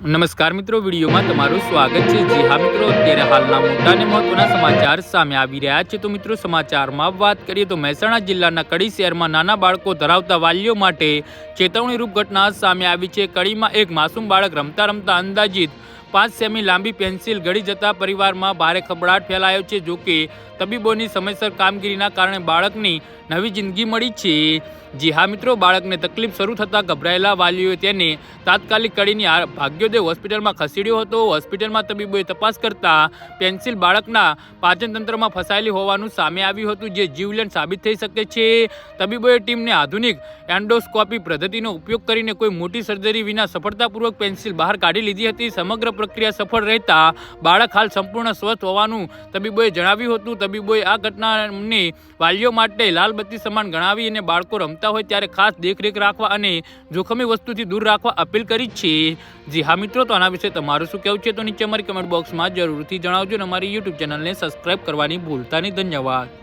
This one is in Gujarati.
નમસ્કાર મિત્રો, વિડીયોમાં તમારું સ્વાગત છે। જી હા મિત્રો, અત્યારે હાલના મોટા અને મહત્વના સમાચાર સામે આવી રહ્યા છે। તો મિત્રો, સમાચારમાં વાત કરીએ તો મહેસાણા જિલ્લાના કડી શહેરમાં નાના બાળકો ધરાવતા વાલીઓ માટે ચેતવણીરૂપ ઘટના સામે આવી છે। કડીમાં એક માસૂમ બાળક રમતા રમતા અંદાજિત 5 સેમી લાંબી પેન્સિલ ગળી જતા પરિવારમાં ભારે ખળભળાટ ફેલાયો છે। જોકે તબીબોની સમયસર કામગીરીના કારણે બાળકની નવી જિંદગી મળી છે। જી હા મિત્રો, બાળકને તકલીફ શરૂ થતાં ગભરાયેલા વાલીઓએ તેને તાત્કાલિક કડીની ભાગ્યોદય હોસ્પિટલમાં ખસેડ્યો હતો। હોસ્પિટલમાં તબીબોએ તપાસ કરતા પેન્સિલ બાળકના પાચનતંત્રમાં ફસાયેલી હોવાનું સામે આવ્યું હતું, જે જીવલેણ સાબિત થઈ શકે છે। તબીબોએ ટીમને આધુનિક એન્ડોસ્કોપી પદ્ધતિનો ઉપયોગ કરીને કોઈ મોટી સર્જરી વિના સફળતાપૂર્વક પેન્સિલ બહાર કાઢી લીધી હતી। સમગ્ર પ્રક્રિયા સફળ રહેતા બાળક હાલ સંપૂર્ણ સ્વસ્થ હોવાનું તબીબોએ જણાવ્યું હતું। તબીબોએ આ ઘટનાને વાલીઓ માટે લાલબત્તી સમાન ગણાવી અને બાળકો રમતા હોય ત્યારે ખાસ દેખરેખ રાખવા અને જોખમી વસ્તુથી દૂર રાખવા અપીલ કરી છે। જી હા મિત્રો, તો આના વિશે તમારું શું કહેવું છે તો નીચે અમારી કમેન્ટ બોક્સમાં જરૂરથી જણાવજો અને અમારી યુટ્યુબ ચેનલને સબસ્ક્રાઇબ કરવાની ભૂલતા નહીં। ધન્યવાદ।